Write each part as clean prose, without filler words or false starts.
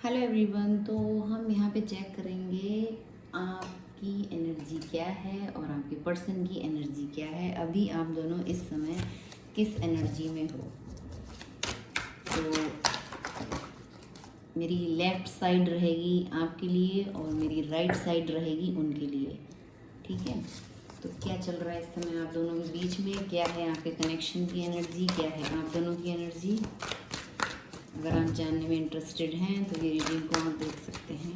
Hello everyone. तो हम यहाँ पे चेक करेंगे आपकी एनर्जी क्या है और आपके पर्सन की एनर्जी क्या है। अभी आप दोनों इस समय किस एनर्जी में हो। तो मेरी लेफ़्ट साइड रहेगी आपके लिए और मेरी राइट साइड रहेगी उनके लिए। ठीक है, तो क्या चल रहा है इस समय आप दोनों के बीच में, क्या है आपके कनेक्शन की एनर्जी, क्या है आप दोनों की एनर्जी। अगर आप जानने में इंटरेस्टेड हैं तो ये रीडिंग को आप देख सकते हैं।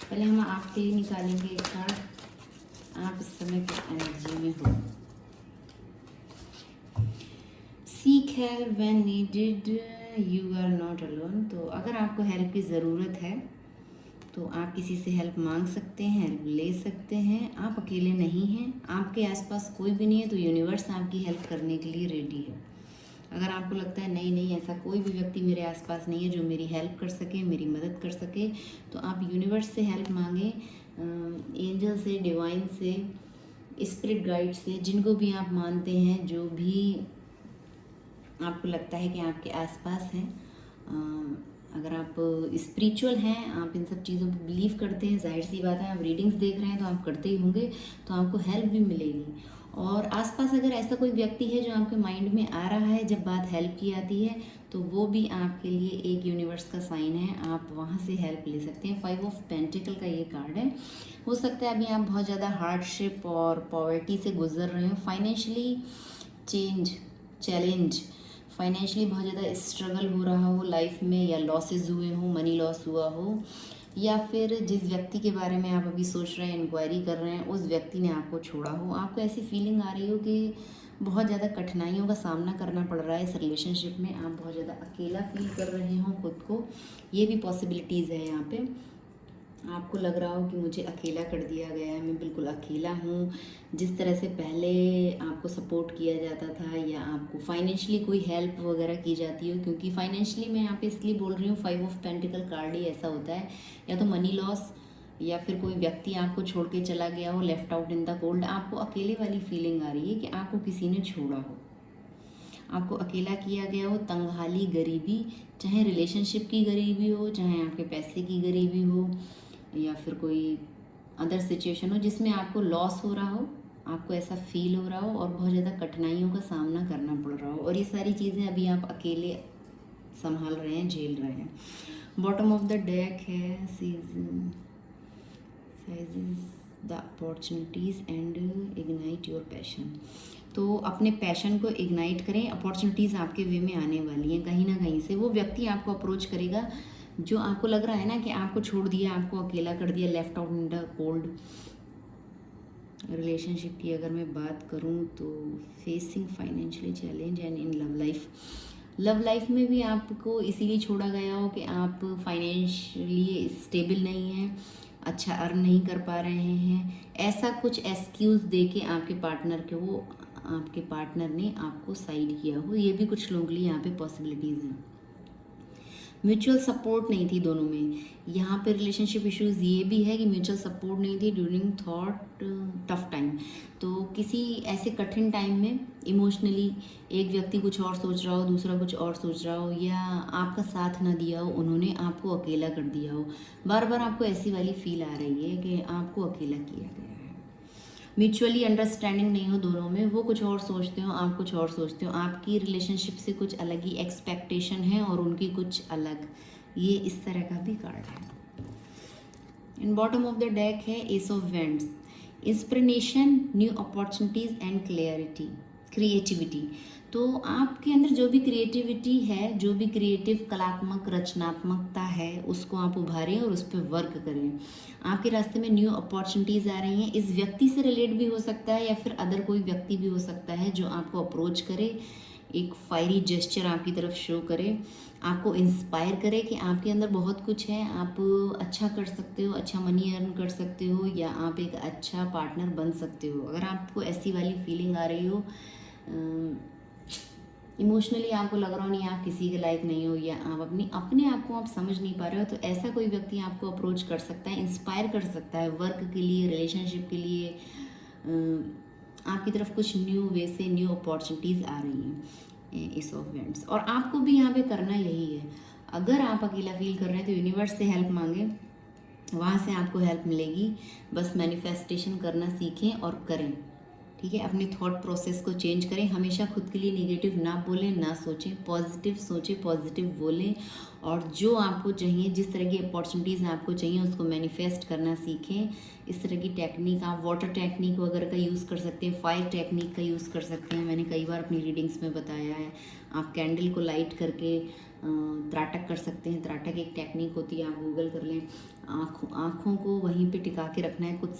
पहले हम आपके लिए निकालेंगे एक कार्ड। आप इस समय किस एनर्जी में हो। Seek help when needed, you are not alone. तो अगर आपको हेल्प की ज़रूरत है तो आप किसी से हेल्प मांग सकते हैं, हेल्प ले सकते हैं। आप अकेले नहीं हैं, आपके आसपास कोई भी नहीं है, तो यूनिवर्स आपकी हेल्प करने के लिए रेडी है। अगर आपको लगता है नहीं नहीं ऐसा कोई भी व्यक्ति मेरे आसपास नहीं है जो मेरी हेल्प कर सके, मेरी मदद कर सके, तो आप यूनिवर्स से हेल्प मांगें, एंजल से, डिवाइन से, स्पिरिट गाइड से, जिनको भी आप मानते हैं, जो भी आपको लगता है कि आपके आसपास हैं। अगर आप स्पिरिचुअल हैं, आप इन सब चीज़ों पर बिलीव करते हैं, जाहिर सी बात है आप रीडिंग्स देख रहे हैं तो आप करते ही होंगे, तो आपको हेल्प भी मिलेगी। और आसपास अगर ऐसा कोई व्यक्ति है जो आपके माइंड में आ रहा है जब बात हेल्प की आती है, तो वो भी आपके लिए एक यूनिवर्स का साइन है, आप वहाँ से हेल्प ले सकते हैं। 5 ऑफ पेंटिकल का ये कार्ड है। हो सकता है अभी आप बहुत ज़्यादा हार्डशिप और पॉवर्टी से गुजर रहे हो, फाइनेंशियली चैलेंज, फाइनेंशियली बहुत ज़्यादा स्ट्रगल हो रहा हो लाइफ में, या लॉसेस हुए हो, मनी लॉस हुआ हो, या फिर जिस व्यक्ति के बारे में आप अभी सोच रहे हैं, इंक्वायरी कर रहे हैं, उस व्यक्ति ने आपको छोड़ा हो। आपको ऐसी फीलिंग आ रही हो कि बहुत ज़्यादा कठिनाइयों का सामना करना पड़ रहा है इस रिलेशनशिप में, आप बहुत ज़्यादा अकेला फील कर रहे हो खुद को, ये भी पॉसिबिलिटीज़ है यहाँ पे। आपको लग रहा हो कि मुझे अकेला कर दिया गया है, मैं बिल्कुल अकेला हूँ। जिस तरह से पहले आपको सपोर्ट किया जाता था या आपको फाइनेंशियली कोई हेल्प वगैरह की जाती हो, क्योंकि फाइनेंशियली मैं यहाँ पे इसलिए बोल रही हूँ, 5 ऑफ पेंटिकल कार्ड ही ऐसा होता है, या तो मनी लॉस, या फिर कोई व्यक्ति आपको छोड़ के चला गया हो, left out in the cold. आपको अकेले वाली फीलिंग आ रही है कि आपको किसी ने छोड़ा हो, आपको अकेला किया गया हो, तंगहाली, गरीबी, चाहे रिलेशनशिप की गरीबी हो, चाहे आपके पैसे की गरीबी हो, या फिर कोई अदर सिचुएशन हो जिसमें आपको लॉस हो रहा हो, आपको ऐसा फील हो रहा हो और बहुत ज़्यादा कठिनाइयों का सामना करना पड़ रहा हो, और ये सारी चीज़ें अभी आप अकेले संभाल रहे हैं, झेल रहे हैं। बॉटम ऑफ द डेक है season the opportunities and ignite your passion. तो अपने पैशन को इग्नाइट करें, अपॉर्चुनिटीज़ आपके वे में आने वाली हैं कहीं ना कहीं से। वो व्यक्ति आपको अप्रोच करेगा जो आपको लग रहा है ना कि आपको छोड़ दिया, आपको अकेला कर दिया, left out in the cold. Relationship की अगर मैं बात करूं तो facing financially challenge and in love life में भी आपको इसीलिए छोड़ा गया हो कि आप फाइनेंशियली स्टेबल नहीं हैं, अच्छा अर्न नहीं कर पा रहे हैं, ऐसा कुछ एक्सक्यूज़ दे के आपके पार्टनर ने आपको साइड किया हो। ये भी कुछ लोगों के लिए यहाँ पे पॉसिबिलिटीज़ हैं। म्यूचुअल सपोर्ट नहीं थी दोनों में। यहाँ पे रिलेशनशिप इश्यूज ये भी है कि म्यूचुअल सपोर्ट नहीं थी ड्यूरिंग थॉट टफ टाइम। तो किसी ऐसे कठिन टाइम में इमोशनली एक व्यक्ति कुछ और सोच रहा हो, दूसरा कुछ और सोच रहा हो, या आपका साथ ना दिया हो, उन्होंने आपको अकेला कर दिया हो। बार बार आपको ऐसी वाली फील आ रही है कि आपको अकेला किया गया है। म्यूचुअली अंडरस्टैंडिंग नहीं हो दोनों में, वो कुछ और सोचते हो, आप कुछ और सोचते हो, आपकी रिलेशनशिप से कुछ अलग ही एक्सपेक्टेशन है और उनकी कुछ अलग, ये इस तरह का भी कार्ड है। In bottom of the deck है ace of wands, inspiration, new opportunities and creativity. तो आपके अंदर जो भी क्रिएटिविटी है, जो भी क्रिएटिव कलात्मक रचनात्मकता है, उसको आप उभारें और उस पर वर्क करें। आपके रास्ते में न्यू अपॉर्चुनिटीज़ आ रही हैं। इस व्यक्ति से रिलेट भी हो सकता है या फिर अदर कोई व्यक्ति भी हो सकता है जो आपको अप्रोच करे, एक फायरी जेस्चर आपकी तरफ शो करे, आपको इंस्पायर करे कि आपके अंदर बहुत कुछ है, आप अच्छा कर सकते हो, अच्छा मनी अर्न कर सकते हो, या आप एक अच्छा पार्टनर बन सकते हो। अगर आपको ऐसी वाली फीलिंग आ रही हो, इमोशनली आपको लग रहा हो नहीं आप किसी के लायक नहीं हो, या आप अपने आप को आप समझ नहीं पा रहे हो, तो ऐसा कोई व्यक्ति आपको अप्रोच कर सकता है, इंस्पायर कर सकता है वर्क के लिए, रिलेशनशिप के लिए। आपकी तरफ कुछ न्यू वे से न्यू अपॉर्चुनिटीज़ आ रही हैं इस ऑफ वेंट्स, और आपको भी यहाँ पे करना यही है। अगर आप अकेला फील कर रहे हैं तो यूनिवर्स से हेल्प मांगे, वहाँ से आपको हेल्प मिलेगी। बस मैनिफेस्टेशन करना सीखें और करें, ठीक है। अपने थॉट प्रोसेस को चेंज करें, हमेशा खुद के लिए नेगेटिव ना बोलें ना सोचें, पॉजिटिव सोचें, पॉजिटिव बोलें, और जो आपको चाहिए, जिस तरह की अपॉर्चुनिटीज़ आपको चाहिए उसको मैनिफेस्ट करना सीखें। इस तरह की टेक्निक आप वाटर टेक्निक वगैरह का यूज़ कर सकते हैं, फायर टेक्निक का यूज़ कर सकते हैं, मैंने कई बार अपनी रीडिंग्स में बताया है। आप कैंडल को लाइट करके त्राटक कर सकते हैं, त्राटक एक टेक्निक होती है, आप गूगल कर लें। आँखों को वहीं पे टिका के रखना है, कुछ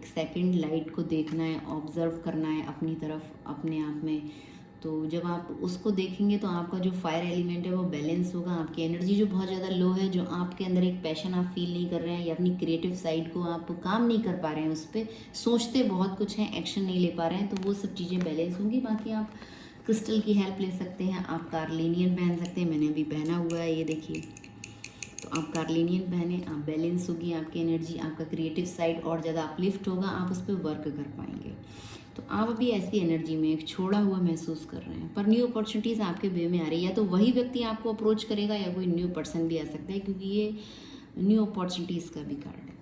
सेकंड लाइट को देखना है, ऑब्जर्व करना है अपनी तरफ, अपने आप में। तो जब आप उसको देखेंगे तो आपका जो फायर एलिमेंट है वो बैलेंस होगा। आपकी एनर्जी जो बहुत ज़्यादा लो है, जो आपके अंदर एक पैशन आप फील नहीं कर रहे हैं, या अपनी क्रिएटिव साइड को आप काम नहीं कर पा रहे हैं, उस पर सोचते बहुत कुछ हैं, एक्शन नहीं ले पा रहे हैं, तो वो सब चीज़ें बैलेंस होंगी। बाकी आप क्रिस्टल की हेल्प ले सकते हैं, आप कार्लिनियन पहन सकते हैं, मैंने अभी पहना हुआ है, ये देखिए। तो आप कार्लिनियन पहने, आप बैलेंस होगी आपकी एनर्जी, आपका क्रिएटिव साइड और ज़्यादा अपलिफ्ट होगा, आप उस पर वर्क कर पाएंगे। तो आप अभी ऐसी एनर्जी में एक छोड़ा हुआ महसूस कर रहे हैं, पर न्यू अपॉर्चुनिटीज़ आपके वे में आ रही है। या तो वही व्यक्ति आपको अप्रोच करेगा या कोई न्यू पर्सन भी आ सकता है, क्योंकि ये न्यू अपॉर्चुनिटीज़ का भी कार्ड है।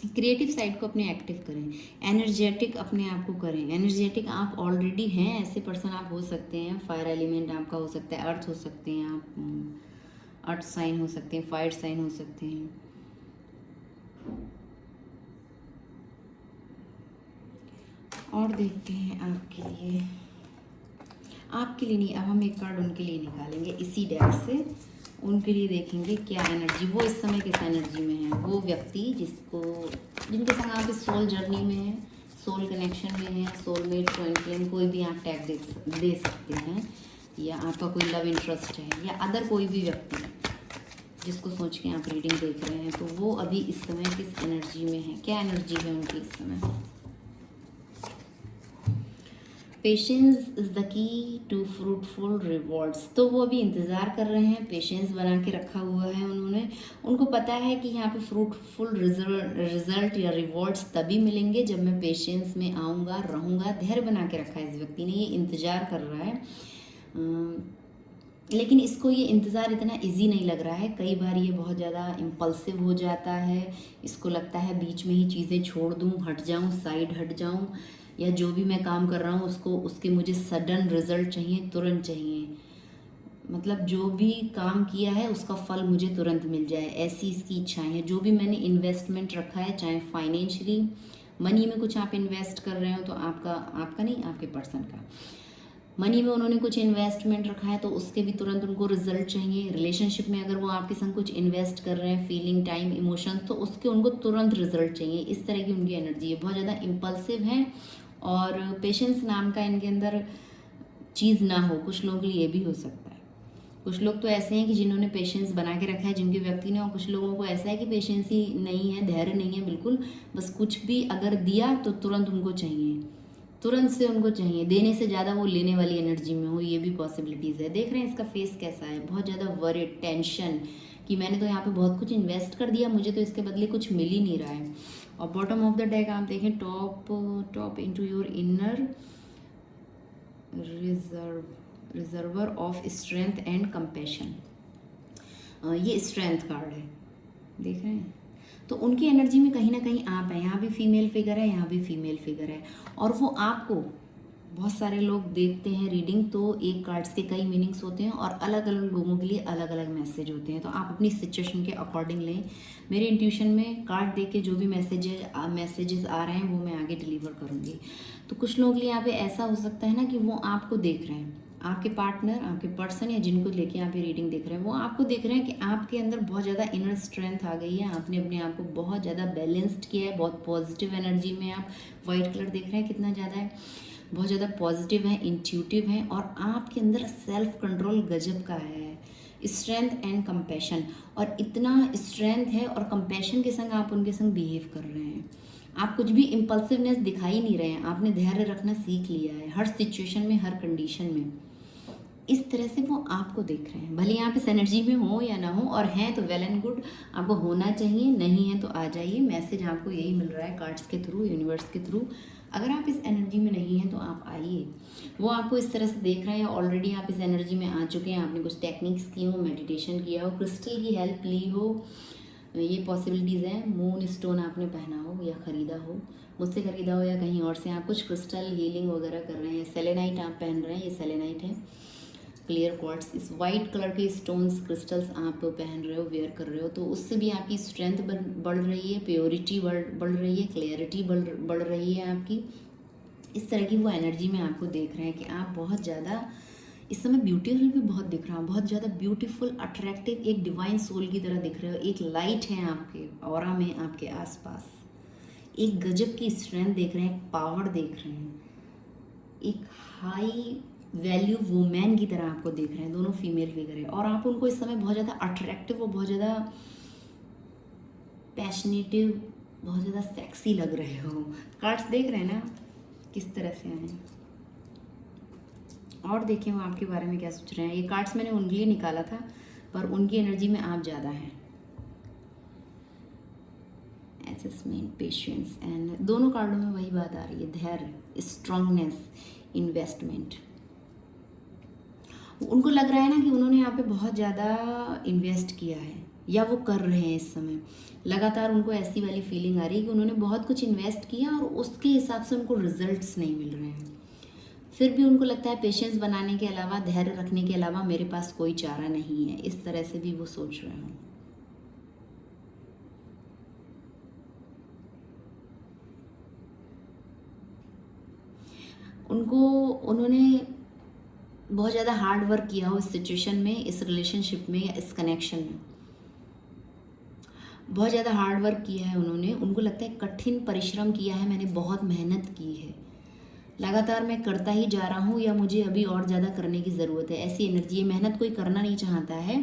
क्रिएटिव साइड को अपने एक्टिव करें, एनर्जेटिक अपने आप को करें। एनर्जेटिक आप ऑलरेडी हैं, ऐसे पर्सन आप हो सकते हैं। फायर एलिमेंट आपका हो सकता है, अर्थ हो सकते हैं आप, अर्थ साइन हो सकते हैं, फायर साइन हो सकते हैं। और देखते हैं आपके लिए नहीं, अब हम एक कार्ड उनके लिए निकालेंगे इसी डेक से। उनके लिए देखेंगे क्या एनर्जी, वो इस समय किस एनर्जी में है। वो व्यक्ति जिनके संग आप इस सोल जर्नी में है, सोल कनेक्शन में है, सोलमेट, ट्विन फ्लेम, कोई भी आप टैग दे सकते हैं, या आपका कोई लव इंटरेस्ट है, या अदर कोई भी व्यक्ति जिसको सोच के आप रीडिंग देख रहे हैं, तो वो अभी इस समय किस एनर्जी में है, क्या एनर्जी है उनकी इस समय। Patience is the key to fruitful rewards. तो वो अभी इंतज़ार कर रहे हैं, पेशेंस बना के रखा हुआ है उन्होंने। उनको पता है कि यहाँ पे फ्रूटफुल रिजल्ट या रिवॉर्ड्स तभी मिलेंगे जब मैं पेशेंस में आऊँगा, रहूँगा। धैर्य बना के रखा है इस व्यक्ति ने, ये इंतज़ार कर रहा है। लेकिन इसको ये इंतज़ार इतना इजी नहीं लग रहा है। कई बार ये बहुत ज़्यादा इम्पल्सिव हो जाता है, इसको लगता है बीच में ही चीज़ें छोड़ दूँ, हट जाऊँ, साइड हट जाऊँ, या जो भी मैं काम कर रहा हूँ उसके मुझे सडन रिजल्ट चाहिए, तुरंत चाहिए। मतलब जो भी काम किया है उसका फल मुझे तुरंत मिल जाए, ऐसी इसकी इच्छाएं हैं। जो भी मैंने इन्वेस्टमेंट रखा है, चाहे फाइनेंशियली मनी में कुछ आप इन्वेस्ट कर रहे हो, तो आपका नहीं, आपके पर्सन का मनी में उन्होंने कुछ इन्वेस्टमेंट रखा है, तो उसके भी तुरंत उनको रिजल्ट चाहिए। रिलेशनशिप में अगर वो आपके संग कुछ इन्वेस्ट कर रहे हैं, फीलिंग, टाइम, इमोशंस, तो उसके उनको तुरंत रिजल्ट चाहिए। इस तरह की उनकी एनर्जी है, बहुत ज़्यादा इम्पल्सिव है, और पेशेंस नाम का इनके अंदर चीज़ ना हो। कुछ लोगों के लिए ये भी हो सकता है। कुछ लोग तो ऐसे हैं कि जिन्होंने पेशेंस बना के रखा है, जिनके व्यक्ति ने, और कुछ लोगों को ऐसा है कि पेशेंस ही नहीं है, धैर्य नहीं है बिल्कुल। बस कुछ भी अगर दिया तो तुरंत उनको चाहिए, तुरंत से उनको चाहिए, देने से ज़्यादा वो लेने वाली एनर्जी में हो, ये भी पॉसिबिलिटीज़ है। देख रहे हैं इसका फेस कैसा है, बहुत ज़्यादा वरीड, टेंशन कि मैंने तो यहाँ पे बहुत कुछ इन्वेस्ट कर दिया, मुझे तो इसके बदले कुछ मिल ही नहीं रहा है। और बॉटम ऑफ द डेक आप देखें, top into your inner reservoir of strength and compassion. ये स्ट्रेंथ कार्ड है, देख रहे हैं। तो उनकी एनर्जी में कहीं ना कहीं आप हैं, यहाँ भी फीमेल फिगर है, यहाँ भी फीमेल फिगर है, और वो आपको, बहुत सारे लोग देखते हैं रीडिंग, तो एक कार्ड्स के कई मीनिंग्स होते हैं, और अलग अलग लोगों के लिए अलग अलग मैसेज होते हैं। तो आप अपनी सिचुएशन के अकॉर्डिंग लें। मेरे इंट्यूशन में कार्ड देख के जो भी मैसेजेस आ रहे हैं वो मैं आगे डिलीवर करूँगी। तो कुछ लोगों के लिए यहाँ पे ऐसा हो सकता है ना कि वो आपको देख रहे हैं, आपके पार्टनर, आपके पर्सन, या जिनको लेके आप ये रीडिंग देख रहे हैं, वो आपको देख रहे हैं कि आपके अंदर बहुत ज़्यादा इनर स्ट्रेंथ आ गई है, आपने अपने आप को बहुत ज़्यादा बैलेंस्ड किया है, बहुत पॉजिटिव एनर्जी में आप। वाइट कलर देख रहे हैं कितना ज़्यादा है, बहुत ज़्यादा पॉजिटिव है, इंट्यूटिव है, और आपके अंदर सेल्फ कंट्रोल गजब का है, स्ट्रेंथ एंड कंपैशन। और इतना स्ट्रेंथ है और कंपैशन के संग आप उनके संग बिहेव कर रहे हैं। आप कुछ भी इम्पल्सिवनेस दिखाई नहीं रहे हैं, आपने धैर्य रखना सीख लिया है, हर सिचुएशन में, हर कंडीशन में। इस तरह से वो आपको देख रहे हैं, भले आप इस एनर्जी में हो या ना हो, और हैं तो वेल एंड गुड, आपको होना चाहिए, नहीं है तो आ जाइए। मैसेज आपको यही मिल रहा है कार्ड्स के थ्रू, यूनिवर्स के थ्रू। अगर आप इस एनर्जी में नहीं हैं तो आप आइए। वो आपको इस तरह से देख रहे हैं, ऑलरेडी आप इस एनर्जी में आ चुके हैं, आपने कुछ टेक्निक्स की हो, मेडिटेशन किया हो, क्रिस्टल की हेल्प ली हो, ये पॉसिबिलिटीज़ हैं। मून स्टोन आपने पहना हो या ख़रीदा हो, मुझसे ख़रीदा हो या कहीं और से आप कुछ क्रिस्टल हीलिंग वगैरह कर रहे हैं। सेलेनाइट आप पहन रहे हैं, ये सेलेनाइट है, क्लियर क्वार्ट्स। इस वाइट कलर के स्टोन्स क्रिस्टल्स आप पहन रहे हो, वेयर कर रहे हो, तो उससे भी आपकी स्ट्रेंथ बढ़ रही है, प्योरिटी बढ़ रही है, क्लैरिटी बढ़ रही है आपकी। इस तरह की वो एनर्जी में आपको देख रहे हैं कि आप बहुत ज़्यादा इस समय ब्यूटीफुल भी बहुत दिख रहा है, बहुत ज़्यादा ब्यूटीफुल, अट्रैक्टिव, एक डिवाइन सोल की तरह दिख रहे हो। एक लाइट है आपके ऑरा में, आपके आसपास एक गजब की स्ट्रेंथ देख रहे हैं, एक पावर देख रहे हैं, एक हाई वैल्यू वुमेन की तरह आपको देख रहे हैं। दोनों फीमेल फिगर है और आप उनको इस समय बहुत ज़्यादा अट्रैक्टिव और बहुत ज़्यादा पैशनेटिव, बहुत ज़्यादा सेक्सी लग रहे हो। कार्ड्स देख रहे हैं ना किस तरह से आए हैं, और देखें वो आपके बारे में क्या सोच रहे हैं। ये कार्ड्स मैंने उनके लिए निकाला था, पर उनकी एनर्जी में आप ज़्यादा हैं। असेसमेंट, पेशेंस एंड दोनों कार्डों में वही बात आ रही है, धैर्य, स्ट्रांगनेस, इन्वेस्टमेंट। उनको लग रहा है ना कि उन्होंने यहाँ पे बहुत ज़्यादा इन्वेस्ट किया है या वो कर रहे हैं इस समय। लगातार उनको ऐसी वाली फीलिंग आ रही है कि उन्होंने बहुत कुछ इन्वेस्ट किया और उसके हिसाब से उनको रिजल्ट्स नहीं मिल रहे हैं। फिर भी उनको लगता है पेशेंस बनाने के अलावा, धैर्य रखने के अलावा मेरे पास कोई चारा नहीं है, इस तरह से भी वो सोच रहे हैं। उन्होंने बहुत ज़्यादा हार्ड वर्क किया हो इस सिचुएशन में, इस रिलेशनशिप में या इस कनेक्शन में। बहुत ज़्यादा हार्ड वर्क किया है उन्होंने, उनको लगता है कठिन परिश्रम किया है मैंने, बहुत मेहनत की है, लगातार मैं करता ही जा रहा हूँ या मुझे अभी और ज़्यादा करने की ज़रूरत है, ऐसी एनर्जी है। मेहनत कोई करना नहीं चाहता है,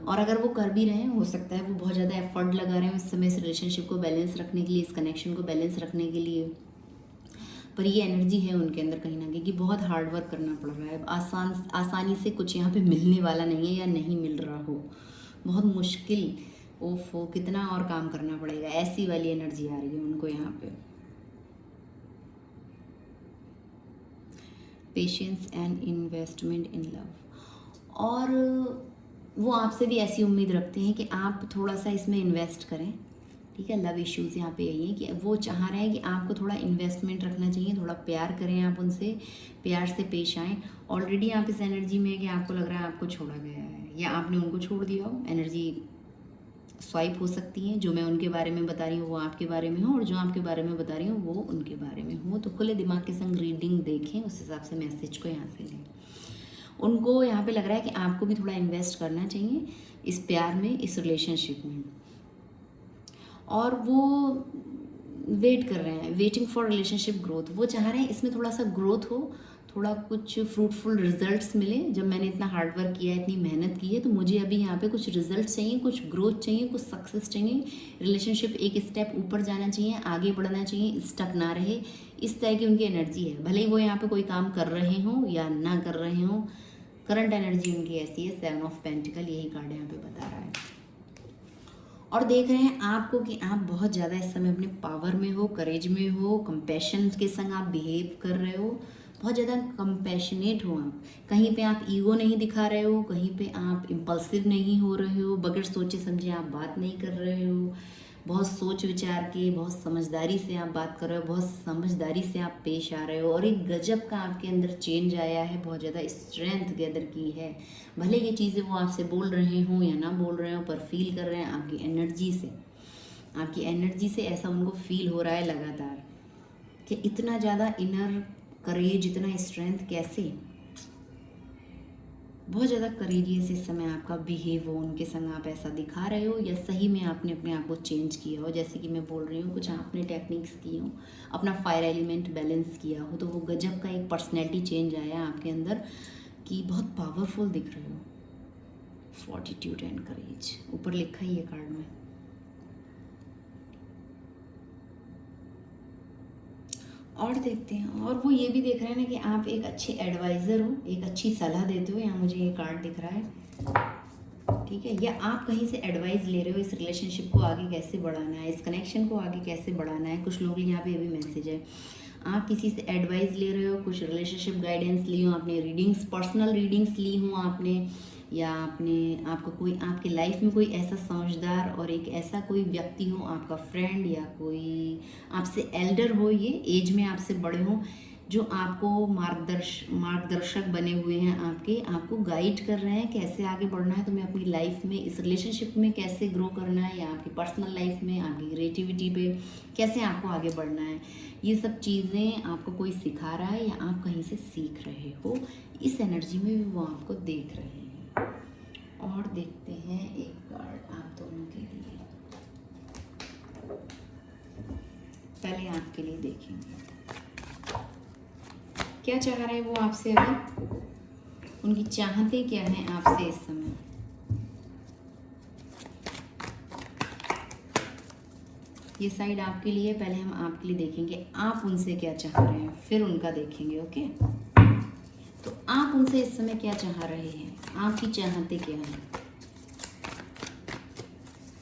और अगर वो कर भी रहे हैं, हो सकता है वो बहुत ज़्यादा एफर्ट लगा रहे हैं इस समय, इस रिलेशनशिप को बैलेंस रखने के लिए, इस कनेक्शन को बैलेंस रखने के लिए। पर ये एनर्जी है उनके अंदर कहीं ना कहीं कि बहुत हार्ड वर्क करना पड़ रहा है, आसानी से कुछ यहाँ पे मिलने वाला नहीं है या नहीं मिल रहा हो, बहुत मुश्किल, ओफो कितना और काम करना पड़ेगा, ऐसी वाली एनर्जी आ रही है उनको यहाँ पे। Patience and investment in love, और वो आपसे भी ऐसी उम्मीद रखते हैं कि आप थोड़ा सा इसमें इन्वेस्ट करें, ठीक है। लव इश्यूज़ यहाँ पे यही है कि वो चाह रहे हैं कि आपको थोड़ा इन्वेस्टमेंट रखना चाहिए, थोड़ा प्यार करें आप उनसे, प्यार से पेश आएँ। ऑलरेडी आप इस एनर्जी में है कि आपको लग रहा है आपको छोड़ा गया है या आपने उनको छोड़ दिया हो। एनर्जी स्वाइप हो सकती है, जो मैं उनके बारे में बता रही हूँ वो आपके बारे में हो, और जो आपके बारे में बता रही हूँ वो उनके बारे में हो। तो खुले दिमाग के संग रीडिंग देखें, उस हिसाब से मैसेज को यहाँ से लें। उनको यहाँ पे लग रहा है कि आपको भी थोड़ा इन्वेस्ट करना चाहिए इस प्यार में, इस रिलेशनशिप में, और वो वेट कर रहे हैं, वेटिंग फॉर रिलेशनशिप ग्रोथ। वो चाह रहे हैं इसमें थोड़ा सा ग्रोथ हो, थोड़ा कुछ फ्रूटफुल रिजल्ट्स मिले। जब मैंने इतना हार्ड वर्क किया है, इतनी मेहनत की है, तो मुझे अभी यहाँ पे कुछ रिजल्ट चाहिए, कुछ ग्रोथ चाहिए, कुछ सक्सेस चाहिए। रिलेशनशिप एक स्टेप ऊपर जाना चाहिए, आगे बढ़ना चाहिए, स्टक ना रहे। इस तरह की उनकी एनर्जी है, भले ही वो यहाँ पे कोई काम कर रहे हों या ना कर रहे हों। करंट एनर्जी उनकी ऐसी है, 7 ऑफ पेंटिकल, यही कार्ड यहाँ पे बता रहा है। और देख रहे हैं आपको कि आप बहुत ज़्यादा इस समय अपने पावर में हो, करेज में हो, कंपैशन के संग आप बिहेव कर रहे हो, बहुत ज़्यादा कंपैशनेट हो आप। कहीं पे आप ईगो नहीं दिखा रहे हो, कहीं पे आप इम्पल्सिव नहीं हो रहे हो, बगैर सोचे समझे आप बात नहीं कर रहे हो, बहुत सोच विचार के, बहुत समझदारी से आप बात कर रहे हो, बहुत समझदारी से आप पेश आ रहे हो, और एक गजब का आपके अंदर चेंज आया है, बहुत ज़्यादा स्ट्रेंथ गैदर की है। भले ये चीज़ें वो आपसे बोल रहे हों या ना बोल रहे हो, पर फील कर रहे हैं आपकी एनर्जी से। आपकी एनर्जी से ऐसा उनको फील हो रहा है लगातार कि इतना ज़्यादा इनर करेज, इतना स्ट्रेंथ कैसे। बहुत ज़्यादा करेजियस इस समय आपका बिहेव हो, उनके संग आप ऐसा दिखा रहे हो, या सही में आपने अपने आप को चेंज किया हो। जैसे कि मैं बोल रही हूँ, कुछ आपने टेक्निक्स की हो, अपना फायर एलिमेंट बैलेंस किया हो, तो वो गजब का एक पर्सनैलिटी चेंज आया आपके अंदर कि बहुत पावरफुल दिख रहे हो। फॉर्टिट्यूड एंड करेज ऊपर लिखा ही है कार्ड में। और देखते हैं, और वो ये भी देख रहे हैं ना कि आप एक अच्छे एडवाइज़र हो, एक अच्छी सलाह देते हो। यहाँ मुझे ये कार्ड दिख रहा है, ठीक है, या आप कहीं से एडवाइस ले रहे हो इस रिलेशनशिप को आगे कैसे बढ़ाना है, इस कनेक्शन को आगे कैसे बढ़ाना है। कुछ लोग यहाँ पे अभी मैसेज है, आप किसी से एडवाइस ले रहे हो, कुछ रिलेशनशिप गाइडेंस ली हो आपने, रीडिंग्स, पर्सनल रीडिंग्स ली हो आपने, या आपने आपको कोई आपके लाइफ में कोई ऐसा समझदार और एक ऐसा कोई व्यक्ति हो, आपका फ्रेंड या कोई आपसे एल्डर हो, ये एज में आपसे बड़े हो, जो आपको मार्गदर्शक बने हुए हैं, आपको गाइड कर रहे हैं कैसे आगे बढ़ना है तुम्हें अपनी लाइफ में, इस रिलेशनशिप में कैसे ग्रो करना है, या आपकी पर्सनल लाइफ में आपकी क्रिएटिविटी पे कैसे आपको आगे बढ़ना है। ये सब चीज़ें आपको कोई सिखा रहा है या आप कहीं से सीख रहे हो, इस एनर्जी में भी वो आपको देख रहे हैं। और देखते हैं एक कार्ड आप दोनों के लिए, पहले आपके लिए देखेंगे क्या चाह रहे हैं वो आपसे, अभी उनकी चाहते क्या हैं आपसे इस समय। ये साइड आपके लिए, पहले हम आपके लिए देखेंगे आप उनसे क्या चाह रहे हैं, फिर उनका देखेंगे। ओके, तो आप उनसे इस समय क्या चाह रहे हैं, आपकी चाहते क्या हैं,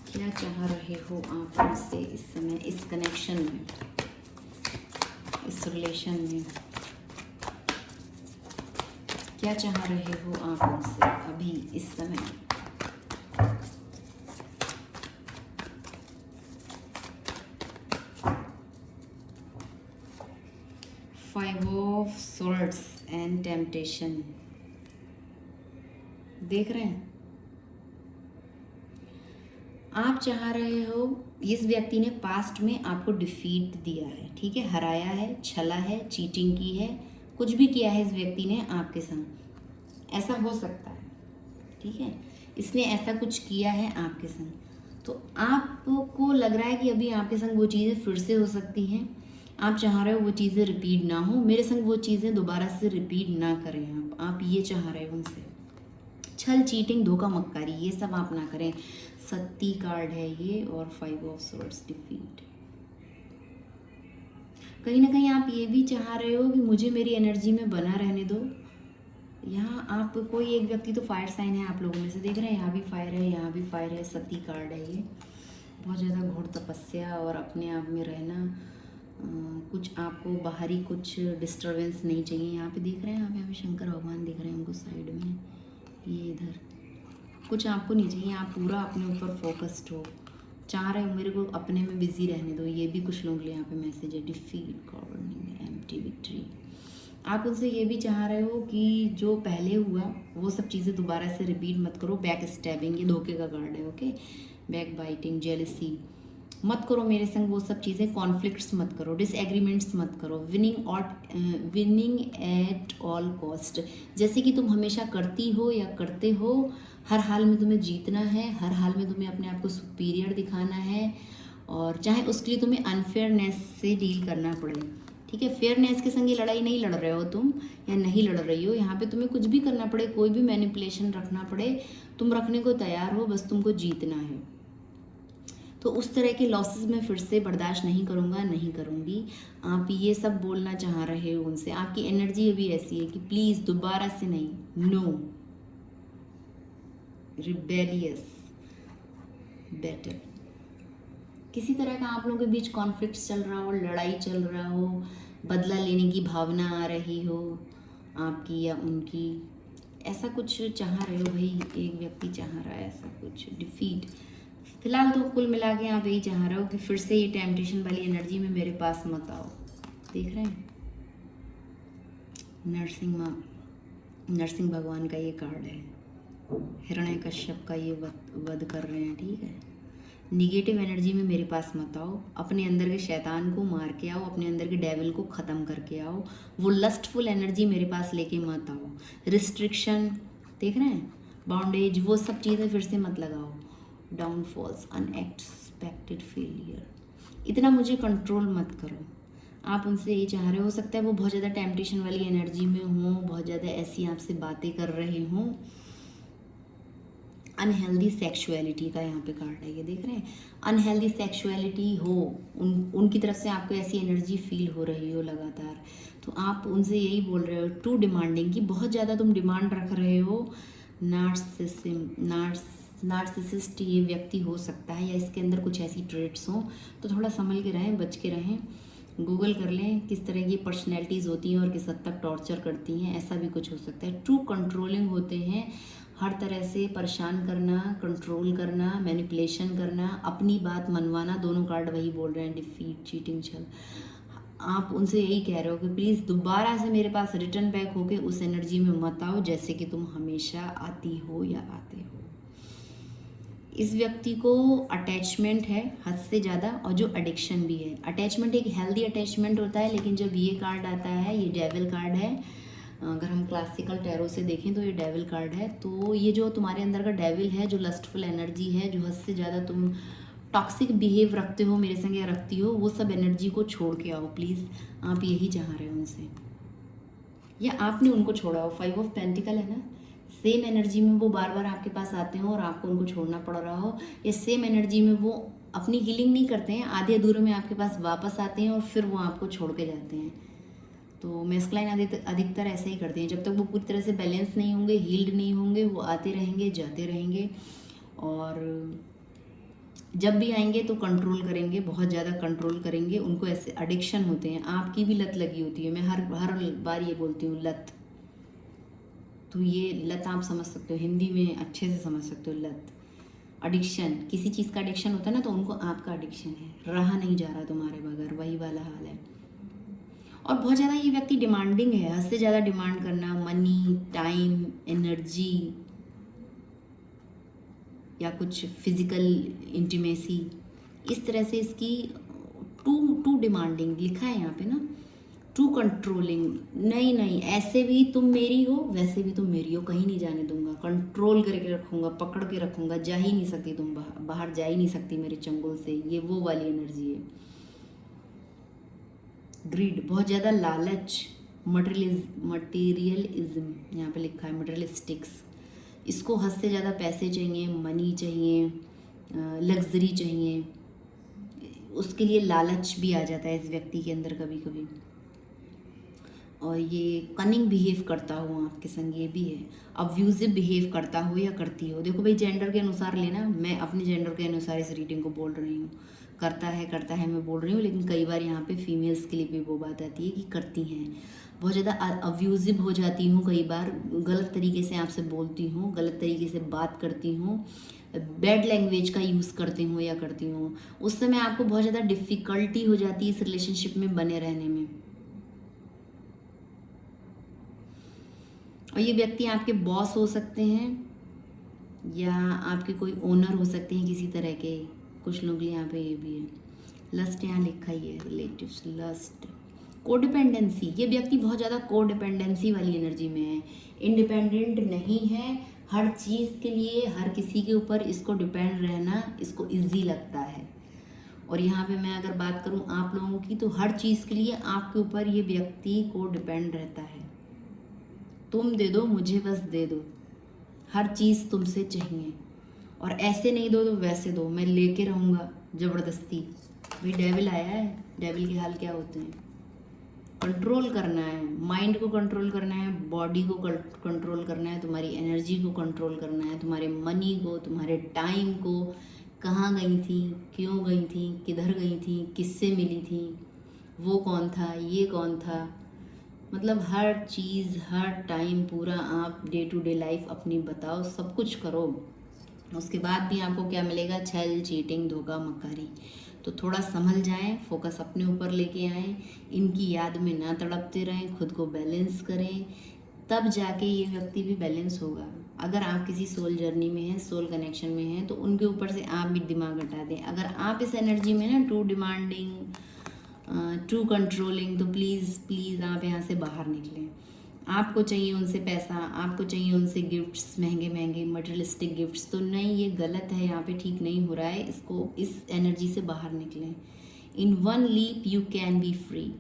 क्या चाह रहे हो आप उनसे इस समय, इस कनेक्शन में, इस रिलेशन में क्या चाह रहे हो आप उनसे अभी इस समय। Five of swords and temptation, देख रहे हैं आप चाह रहे हो, इस व्यक्ति ने पास्ट में आपको डिफीट दिया है, ठीक है, हराया है, छला है, चीटिंग की है, कुछ भी किया है इस व्यक्ति ने आपके संग, ऐसा हो सकता है, ठीक है, इसने ऐसा कुछ किया है आपके संग। तो आपको लग रहा है कि अभी आपके संग वो चीज़ें फिर से हो सकती हैं, आप चाह रहे हो वो चीज़ें रिपीट ना हो, मेरे संग वो चीज़ें दोबारा से रिपीट ना करें। आप ये चाह रहे हो उनसे, छल, चीटिंग, धोखा, मक्कारी, ये सब आप ना करें। सत्ती कार्ड है ये, और फाइव ऑफ स्वॉर्ड्स, डिफीट। कहीं ना कहीं आप ये भी चाह रहे हो कि मुझे मेरी एनर्जी में बना रहने दो। यहाँ आप कोई एक व्यक्ति तो फायर साइन है आप लोगों में से, देख रहे हैं यहाँ भी फायर है, यहाँ भी फायर है, सती कार्ड है ये। बहुत ज़्यादा घोर तपस्या और अपने आप में रहना, कुछ आपको बाहरी कुछ डिस्टरबेंस नहीं चाहिए। यहाँ पे देख रहे हैं आप, यहाँ पे शंकर भगवान दिख रहे हैं हमको साइड में, ये इधर कुछ आपको नहीं चाहिए, आप पूरा अपने ऊपर फोकस्ड हो, चाह रहे हो मेरे को अपने में बिजी रहने दो। ये भी कुछ लोगों के लिए यहाँ पे मैसेज है, डिफीट, गवर्निंग, एम्प्टी, विक्ट्री। आप उनसे ये भी चाह रहे हो कि जो पहले हुआ वो सब चीज़ें दोबारा से रिपीट मत करो। बैक स्टैबिंग, ये धोखे का कार्ड है, ओके, बैक बाइटिंग, जेलसी मत करो मेरे संग वो सब चीज़ें, कॉन्फ्लिक्ट्स मत करो, डिसएग्रीमेंट्स मत करो, विनिंग एट ऑल कॉस्ट, जैसे कि तुम हमेशा करती हो या करते हो, हर हाल में तुम्हें जीतना है, हर हाल में तुम्हें अपने आप को सुपीरियर दिखाना है, और चाहे उसके लिए तुम्हें अनफेयरनेस से डील करना पड़े, ठीक है। फेयरनेस के संग ये लड़ाई नहीं लड़ रहे हो तुम, या नहीं लड़ रही हो, यहाँ पे तुम्हें कुछ भी करना पड़े, कोई भी मैनिपुलेशन रखना पड़े, तुम रखने को तैयार हो, बस तुमको जीतना है। तो उस तरह के लॉसेस में फिर से बर्दाश्त नहीं करूँगा, नहीं करूँगी। आप ये सब बोलना चाह रहे हो उनसे, आपकी एनर्जी अभी ऐसी है कि प्लीज़ दोबारा से नहीं, नो, रिबेलियस, बेटर। किसी तरह का आप लोगों के बीच कॉन्फ्लिक्ट चल रहा हो, लड़ाई चल रहा हो, बदला लेने की भावना आ रही हो आपकी या उनकी, ऐसा कुछ चाह रहे हो भाई, एक व्यक्ति चाह रहा है ऐसा कुछ, डिफीट। फिलहाल तो कुल मिला के आप यही चाह रहे हो कि फिर से ये टेम्पटेशन वाली एनर्जी में मेरे पास मत आओ। देख रहे हैं नरसिंह भगवान का ये कार्ड है, हिरण्यकश्यप का ये वध कर रहे हैं, ठीक है। निगेटिव एनर्जी में मेरे पास मत आओ, अपने अंदर के शैतान को मार के आओ, अपने अंदर के डेविल को ख़त्म करके आओ, वो लस्टफुल एनर्जी मेरे पास लेके मत आओ। रिस्ट्रिक्शन, देख रहे हैं, बाउंडेज, वो सब चीज़ें फिर से मत लगाओ। डाउनफॉल्स, अनएक्सपेक्टेड फेलियर, इतना मुझे कंट्रोल मत करो। आप उनसे यही चाह रहे हो सकता है वो बहुत ज़्यादा टेम्पटेशन वाली एनर्जी में हो, बहुत ज़्यादा ऐसी आपसे बातें कर रहे हों, अनहेल्दी सेक्सुअलिटी का यहाँ पे कार्ड है, ये देख रहे हैं, अनहेल्दी सेक्सुअलिटी हो, उनकी तरफ से आपको ऐसी एनर्जी फील हो रही हो लगातार, तो आप उनसे यही बोल रहे हो, टू डिमांडिंग, कि बहुत ज़्यादा तुम डिमांड रख रहे हो नार्सिसिस्ट ये व्यक्ति हो सकता है, या इसके अंदर कुछ ऐसी ट्रेट्स हों, तो थोड़ा संभल के रहें, बच के रहें। गूगल कर लें किस तरह की पर्सनैलिटीज़ होती हैं और किस हद तक टॉर्चर करती हैं, ऐसा भी कुछ हो सकता है। टू कंट्रोलिंग होते हैं, हर तरह से परेशान करना, कंट्रोल करना, मैनिपुलेशन करना, अपनी बात मनवाना, दोनों कार्ड वही बोल रहे हैं, डिफीट, चीटिंग, छल। आप उनसे यही कह रहे हो कि प्लीज़ दोबारा से मेरे पास रिटर्न बैक होके उस एनर्जी में मत आओ जैसे कि तुम हमेशा आती हो या आते हो। इस व्यक्ति को अटैचमेंट है हद से ज़्यादा, और जो एडिक्शन भी है। अटैचमेंट एक हेल्दी अटैचमेंट होता है, लेकिन जब ये कार्ड आता है, ये डेविल कार्ड है, अगर हम क्लासिकल टैरो से देखें तो ये डेविल कार्ड है। तो ये जो तुम्हारे अंदर का डेविल है, जो लस्टफुल एनर्जी है, जो हद से ज़्यादा तुम टॉक्सिक बिहेव रखते हो मेरे संग या रखती हो, वो सब एनर्जी को छोड़ के आओ प्लीज़। आप यही चाह रहे हो उनसे, या आपने उनको छोड़ा हो। 5 ऑफ पेंटिकल है ना, सेम एनर्जी में वो बार बार आपके पास आते हो और आपको उनको छोड़ना पड़ रहा हो, या सेम एनर्जी में वो अपनी हीलिंग नहीं करते हैं, आधे अधूरे में आपके पास वापस आते हैं और फिर वो आपको छोड़ के जाते हैं। तो मैस्कुलाइन अधिकतर ऐसे ही करते हैं, जब तक वो पूरी तरह से बैलेंस नहीं होंगे, हील्ड नहीं होंगे, वो आते रहेंगे, जाते रहेंगे, और जब भी आएंगे तो कंट्रोल करेंगे, बहुत ज़्यादा कंट्रोल करेंगे। उनको ऐसे एडिक्शन होते हैं, आपकी भी लत लगी होती है, मैं हर बार ये बोलती हूँ, लत। तो ये लत आप समझ सकते हो, हिंदी में अच्छे से समझ सकते हो, लत, एडिक्शन। किसी चीज़ का एडिक्शन होता है ना, तो उनको आपका एडिक्शन है, रहा नहीं जा रहा तुम्हारे बगैर, वही वाला हाल है। और बहुत ज़्यादा ये व्यक्ति डिमांडिंग है, हद से ज़्यादा डिमांड करना, मनी, टाइम, एनर्जी, या कुछ फिजिकल इंटीमेसी, इस तरह से इसकी टू डिमांडिंग लिखा है यहाँ पे ना, टू कंट्रोलिंग। नहीं नहीं, ऐसे भी तुम मेरी हो, वैसे भी तुम मेरी हो, कहीं नहीं जाने दूंगा, कंट्रोल करके रखूंगा, पकड़ के रखूंगा, जा ही नहीं सकती तुम, बाहर जा ही नहीं सकती मेरे चंगुल से, ये वो वाली एनर्जी है। ग्रीड, बहुत ज़्यादा लालच, मटेरियलिज्म यहाँ पे लिखा है, मटेरियलिस्टिक्स। इसको हद से ज़्यादा पैसे चाहिए, मनी चाहिए, लग्जरी चाहिए, उसके लिए लालच भी आ जाता है इस व्यक्ति के अंदर कभी कभी। और ये कनिंग बिहेव करता हो आपके संग, ये भी है। अब्यूजिव बिहेव करता हो या करती हो, देखो भाई जेंडर के अनुसार लेना, मैं अपने जेंडर के अनुसार इस रीडिंग को बोल रही हूँ। करता है मैं बोल रही हूँ, लेकिन कई बार यहाँ पे फीमेल्स के लिए भी वो बात आती है कि करती हैं, बहुत ज़्यादा अब्यूजिव हो जाती हूँ, कई बार गलत तरीके से आपसे बोलती हूँ, गलत तरीके से बात करती हूँ, बैड लैंग्वेज का यूज़ करती हूँ या करती हूँ, उस समय आपको बहुत ज़्यादा डिफ़िकल्टी हो जाती है इस रिलेशनशिप में बने रहने में। और ये व्यक्ति आपके बॉस हो सकते हैं, या आपके कोई ओनर हो सकते हैं किसी तरह के, कुछ लोग यहाँ पे ये भी है। लस्ट यहाँ लिखा ही है, रिलेटिव्स, लस्ट, कोडिपेंडेंसी। ये व्यक्ति बहुत ज़्यादा कोडिपेंडेंसी वाली एनर्जी में है, इंडिपेंडेंट नहीं है, हर चीज़ के लिए हर किसी के ऊपर इसको डिपेंड रहना इसको इजी लगता है। और यहाँ पे मैं अगर बात करूँ आप लोगों की, तो हर चीज़ के लिए आपके ऊपर ये व्यक्ति को डिपेंड रहता है। तुम दे दो, मुझे बस दे दो, हर चीज़ तुमसे चाहिए, और ऐसे नहीं दो तो वैसे दो, मैं लेके रहूँगा ज़बरदस्ती। भाई डेविल आया है, डेविल के हाल क्या होते हैं। कंट्रोल करना है, माइंड को कंट्रोल करना है, बॉडी को कंट्रोल करना है, तुम्हारी एनर्जी को कंट्रोल करना है, तुम्हारे मनी को, तुम्हारे टाइम को, कहाँ गई थी, क्यों गई थी, किधर गई थी, किससे मिली थी, वो कौन था, ये कौन था, मतलब हर चीज़ हर टाइम पूरा आप डे टू डे लाइफ अपनी बताओ, सब कुछ करो। उसके बाद भी आपको क्या मिलेगा, छल, चीटिंग, धोखा, मक्कारी। तो थोड़ा संभल जाएं, फोकस अपने ऊपर लेके आएँ, इनकी याद में ना तड़पते रहें, खुद को बैलेंस करें, तब जाके ये व्यक्ति भी बैलेंस होगा। अगर आप किसी सोल जर्नी में हैं, सोल कनेक्शन में हैं, तो उनके ऊपर से आप भी दिमाग हटा दें। अगर आप इस एनर्जी में ना टू डिमांडिंग, टू कंट्रोलिंग, तो प्लीज़ प्लीज़ आप यहाँ से बाहर निकलें। आपको चाहिए उनसे पैसा, आपको चाहिए उनसे गिफ्ट्स, महंगे महंगे मटेरियलिस्टिक गिफ्ट्स, तो नहीं, ये गलत है, यहाँ पे ठीक नहीं हो रहा है, इसको, इस एनर्जी से बाहर निकलें। In one leap you can be free,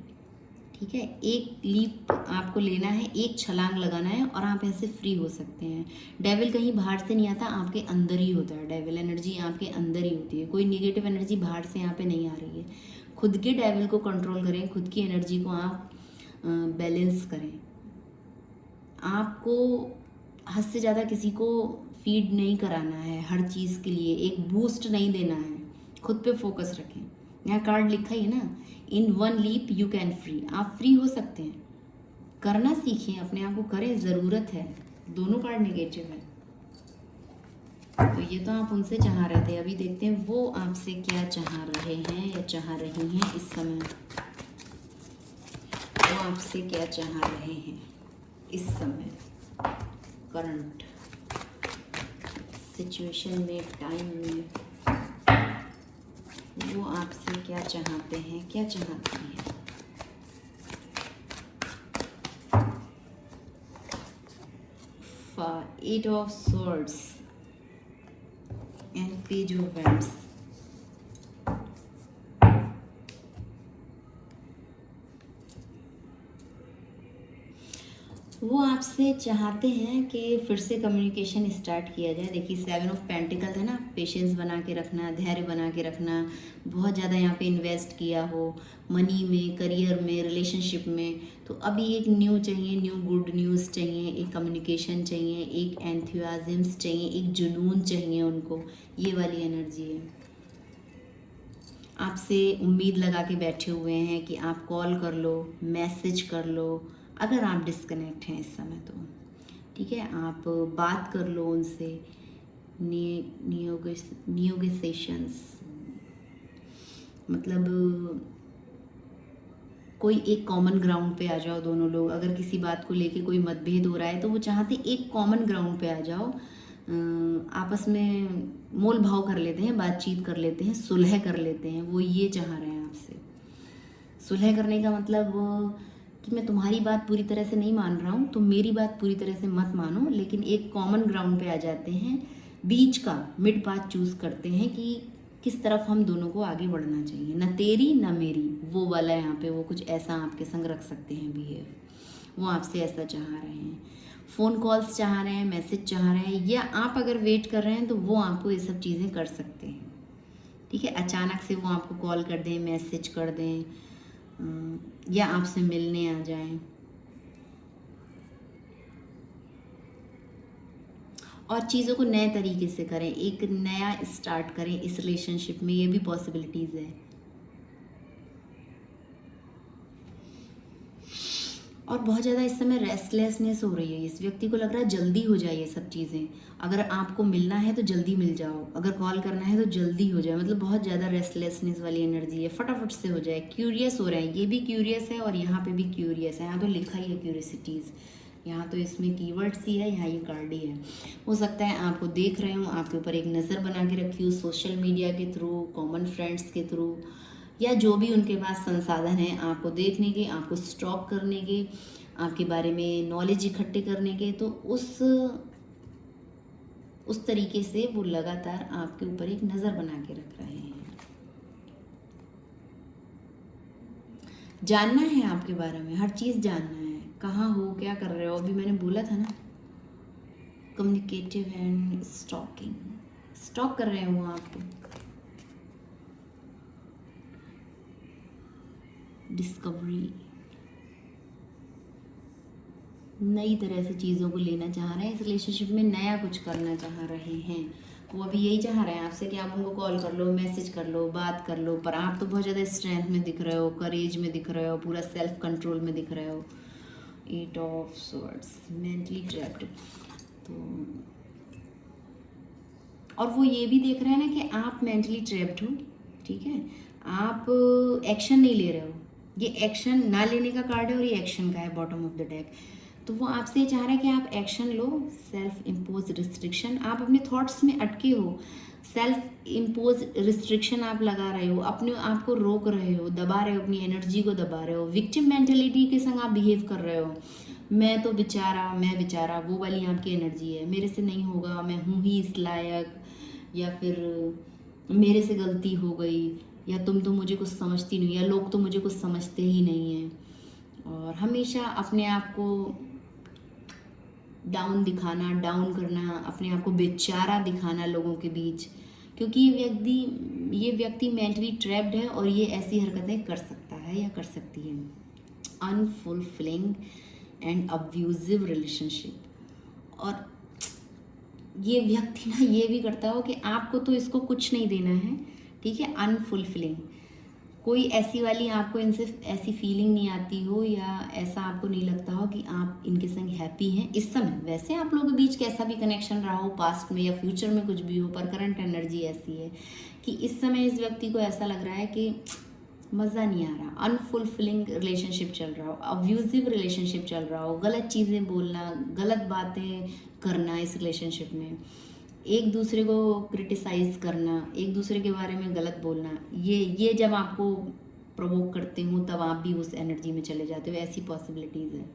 ठीक है। एक लीप आपको लेना है, एक छलांग लगाना है, और आप ऐसे फ्री हो सकते हैं। डेविल कहीं बाहर से नहीं आता, आपके अंदर ही होता है। डेविल एनर्जी आपके अंदर ही होती है, कोई निगेटिव एनर्जी बाहर से यहाँ पे नहीं आ रही है। खुद के डेविल को कंट्रोल करें, खुद की एनर्जी को आप बैलेंस करें। आपको हद से ज़्यादा किसी को फीड नहीं कराना है, हर चीज़ के लिए एक बूस्ट नहीं देना है, खुद पे फोकस रखें। यहाँ कार्ड लिखा ही है ना, in one leap you can free, आप फ्री हो सकते हैं, करना सीखें, अपने आप को करें, ज़रूरत है। दोनों कार्ड नेगेटिव है, तो ये तो आप उनसे चाह रहे थे, अभी देखते हैं वो आपसे क्या चाह रहे हैं या चाह रही हैं इस समय। वो आपसे क्या चाह रहे हैं इस समय, करंट सिचुएशन में, टाइम में, वो आपसे क्या चाहते हैं, क्या चाहती हैं। Eight of swords and page of wands. वो आपसे चाहते हैं कि फिर से कम्युनिकेशन स्टार्ट किया जाए। देखिए 7 ऑफ पेंटिकल है ना, पेशेंस बना के रखना, धैर्य बना के रखना, बहुत ज़्यादा यहाँ पे इन्वेस्ट किया हो मनी में, करियर में, रिलेशनशिप में, तो अभी एक न्यू चाहिए, न्यू गुड न्यूज़ चाहिए, एक कम्युनिकेशन चाहिए, एक एंथुसियाज्म चाहिए, एक जुनून चाहिए उनको, ये वाली एनर्जी है। आपसे उम्मीद लगा के बैठे हुए हैं कि आप कॉल कर लो, मैसेज कर लो, अगर आप डिस्कनेक्ट हैं इस समय तो ठीक है, आप बात कर लो उनसे, नियोगेशंस, मतलब कोई एक कॉमन ग्राउंड पे आ जाओ दोनों लोग। अगर किसी बात को लेके कोई मतभेद हो रहा है तो वो चाहते एक कॉमन ग्राउंड पे आ जाओ, आपस में मोल भाव कर लेते हैं, बातचीत कर लेते हैं, सुलह कर लेते हैं, वो ये चाह रहे हैं आपसे। सुलह करने का मतलब कि मैं तुम्हारी बात पूरी तरह से नहीं मान रहा हूँ, तुम मेरी बात पूरी तरह से मत मानो, लेकिन एक कॉमन ग्राउंड पे आ जाते हैं, बीच का मिड पाथ चूज़ करते हैं कि किस तरफ हम दोनों को आगे बढ़ना चाहिए, ना तेरी ना मेरी, वो वाला यहाँ पे वो कुछ ऐसा आपके संग रख सकते हैं बिहेव, वो आपसे ऐसा चाह रहे हैं। फ़ोन कॉल्स चाह रहे हैं, मैसेज चाह रहे हैं, या आप अगर वेट कर रहे हैं तो वो आपको ये सब चीज़ें कर सकते हैं, ठीक है। अचानक से वो आपको कॉल कर दें, मैसेज कर दें, या आपसे मिलने आ जाएं, और चीज़ों को नए तरीके से करें, एक नया स्टार्ट करें इस रिलेशनशिप में, ये भी पॉसिबिलिटीज़ है। और बहुत ज़्यादा इस समय रेस्टलेसनेस हो रही है, इस व्यक्ति को लग रहा है जल्दी हो जाए ये सब चीज़ें, अगर आपको मिलना है तो जल्दी मिल जाओ, अगर कॉल करना है तो जल्दी हो जाए, मतलब बहुत ज़्यादा रेस्टलेसनेस वाली एनर्जी है, फटाफट से हो जाए, क्यूरियस हो रहे हैं, ये भी क्यूरियस है और यहाँ पे भी क्यूरियस है, यहाँ तो लिखा ही है क्यूरियसिटीज़, यहाँ तो इसमें कीवर्ड्स ही है, यहाँ ये कार्ड ही है। हो सकता है आपको देख रहे हो, आपके ऊपर एक नज़र बना के रखी हो, सोशल मीडिया के थ्रू, कॉमन फ्रेंड्स के थ्रू, या जो भी उनके पास संसाधन हैं आपको देखने के, आपको स्टॉक करने के, आपके बारे में नॉलेज इकट्ठे करने के, तो उस तरीके से वो लगातार आपके ऊपर एक नज़र बना के रख रहे हैं। जानना है आपके बारे में, हर चीज़ जानना है, कहाँ हो, क्या कर रहे हो, अभी मैंने बोला था ना, कम्युनिकेटिव एंड स्टॉकिंग, स्टॉक कर रहे हैं वो आपको, डिस्कवरी, नई तरह से चीज़ों को लेना चाह रहे हैं, इस रिलेशनशिप में नया कुछ करना चाह रहे हैं। वो अभी यही चाह रहे हैं आपसे कि आप उनको कॉल कर लो, मैसेज कर लो, बात कर लो, पर आप तो बहुत ज़्यादा स्ट्रेंथ में दिख रहे हो, करेज में दिख रहे हो, पूरा सेल्फ कंट्रोल में दिख रहे हो। 8 ऑफ सॉर्ड्स, मेंटली ट्रैप्ड, तो और वो ये भी देख रहे हैं ना कि आप मेंटली ट्रैप्ड हो, ठीक है, आप एक्शन नहीं ले रहे हो, ये एक्शन ना लेने का कार्ड है और ये एक्शन का है बॉटम ऑफ द डेक, तो वो आपसे चाह रहे हैं कि आप एक्शन लो, सेल्फ इम्पोज रिस्ट्रिक्शन, आप अपने थॉट्स में अटके हो, सेल्फ इम्पोज रिस्ट्रिक्शन आप लगा रहे हो, अपने आप को रोक रहे हो, दबा रहे हो, अपनी एनर्जी को दबा रहे हो, विक्टिम मेंटेलिटी के संग आप बिहेव कर रहे हो, मैं तो बेचारा, मैं बेचारा, वो वाली आपकी एनर्जी है, मेरे से नहीं होगा, मैं हूँ ही इस लायक, या फिर मेरे से गलती हो गई, या तुम तो मुझे कुछ समझती नहीं, या लोग तो मुझे कुछ समझते ही नहीं हैं, और हमेशा अपने आप को डाउन दिखाना, डाउन करना, अपने आप को बेचारा दिखाना लोगों के बीच, क्योंकि ये व्यक्ति मेंटली ट्रैप्ड है और ये ऐसी हरकतें कर सकता है या कर सकती है। अनफुलफिलिंग एंड अब्यूजिव रिलेशनशिप, और ये व्यक्ति ना ये भी करता हो कि आपको तो इसको कुछ नहीं देना है, ठीक है, अनफुलफिलिंग, कोई ऐसी वाली आपको इनसे ऐसी फीलिंग नहीं आती हो या ऐसा आपको नहीं लगता हो कि आप इनके संग हैप्पी हैं इस समय। वैसे आप लोगों के बीच कैसा भी कनेक्शन रहा हो पास्ट में या फ्यूचर में कुछ भी हो, पर करंट एनर्जी ऐसी है कि इस समय इस व्यक्ति को ऐसा लग रहा है कि मज़ा नहीं आ रहा, अनफुलफिलिंग रिलेशनशिप चल रहा हो, अब्यूजिव रिलेशनशिप चल रहा हो, गलत चीज़ें बोलना, गलत बातें करना इस रिलेशनशिप में, एक दूसरे को क्रिटिसाइज करना, एक दूसरे के बारे में गलत बोलना, ये जब आपको प्रोवोक करते हो तब आप भी उस एनर्जी में चले जाते हो, ऐसी पॉसिबिलिटीज़ है।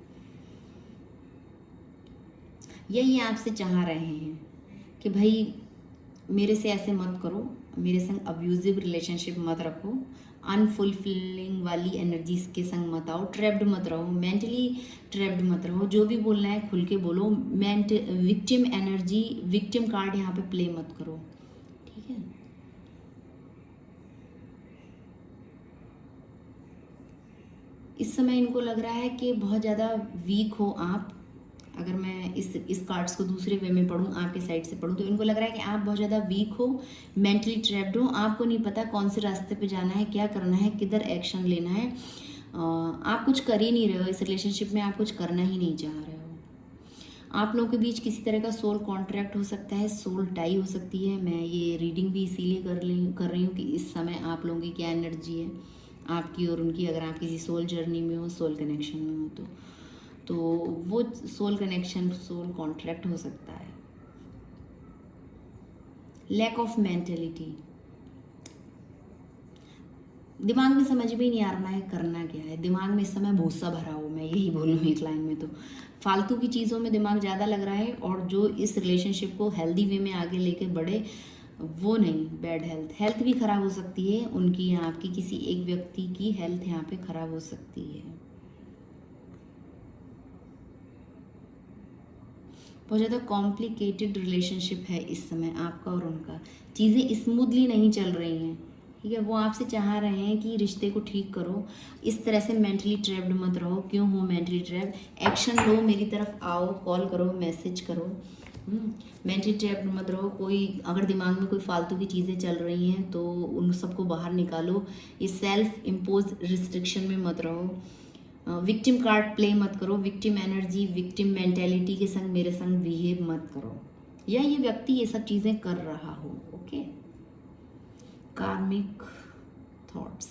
यही आपसे चाह रहे हैं कि भाई मेरे से ऐसे मत करो, मेरे संग अब्यूजिव रिलेशनशिप मत रखो, अनफुलफिलिंग वाली एनर्जीज के संग मत आओ, ट्रैप्ड मत रहो, मेंटली ट्रैप्ड मत रहो, जो भी बोलना है खुल के बोलो, विक्टिम एनर्जी, विक्टिम कार्ड यहाँ पे प्ले मत करो, ठीक है। इस समय इनको लग रहा है कि बहुत ज़्यादा वीक हो आप, अगर मैं इस कार्ड्स को दूसरे वे में पढ़ूँ, आपके साइड से पढ़ूँ, तो इनको लग रहा है कि आप बहुत ज़्यादा वीक हो, मेंटली ट्रैप्ड हो, आपको नहीं पता कौन से रास्ते पे जाना है, क्या करना है, किधर एक्शन लेना है, आप कुछ कर ही नहीं रहे हो इस रिलेशनशिप में, आप कुछ करना ही नहीं चाह रहे हो। आप लोगों के बीच किसी तरह का सोल कॉन्ट्रैक्ट हो सकता है, सोल टाई हो सकती है। मैं ये रीडिंग भी इसीलिए कर रही हूँ कि इस समय आप लोगों की क्या एनर्जी है आपकी और उनकी, अगर आप किसी सोल जर्नी में हो, सोल कनेक्शन में हो तो वो सोल कनेक्शन, सोल कॉन्ट्रैक्ट हो सकता है। लैक ऑफ मेंटेलिटी, दिमाग में समझ भी नहीं आ रहा है करना क्या है, दिमाग में इस समय भूसा भरा हो, मैं यही बोलूँ एक लाइन में, तो फालतू की चीज़ों में दिमाग ज़्यादा लग रहा है, और जो इस रिलेशनशिप को हेल्दी वे में आगे लेके बढ़े वो नहीं, बैड हेल्थ भी ख़राब हो सकती है उनकी, यहाँ आपकी किसी एक व्यक्ति की हेल्थ यहाँ पे ख़राब हो सकती है। बहुत ज़्यादा कॉम्प्लिकेटेड रिलेशनशिप है इस समय आपका और उनका, चीज़ें स्मूथली नहीं चल रही हैं, ठीक है। वो आपसे चाह रहे हैं कि रिश्ते को ठीक करो, इस तरह से मेंटली ट्रैप्ड मत रहो। क्यों हो मेंटली ट्रैप्ड, एक्शन लो, मेरी तरफ आओ, कॉल करो, मैसेज करो, मेंटली ट्रैप्ड मत रहो। कोई अगर दिमाग में कोई फालतू की चीज़ें चल रही हैं तो उन सबको बाहर निकालो, ये सेल्फ इम्पोज रिस्ट्रिक्शन में मत रहो, विक्टिम कार्ड प्ले मत करो, विक्टिम एनर्जी, विक्टिम मेंटेलिटी के संग मेरे संग बिहेव मत करो, या ये व्यक्ति ये सब चीज़ें कर रहा हो, ओके। कार्मिक थॉट्स,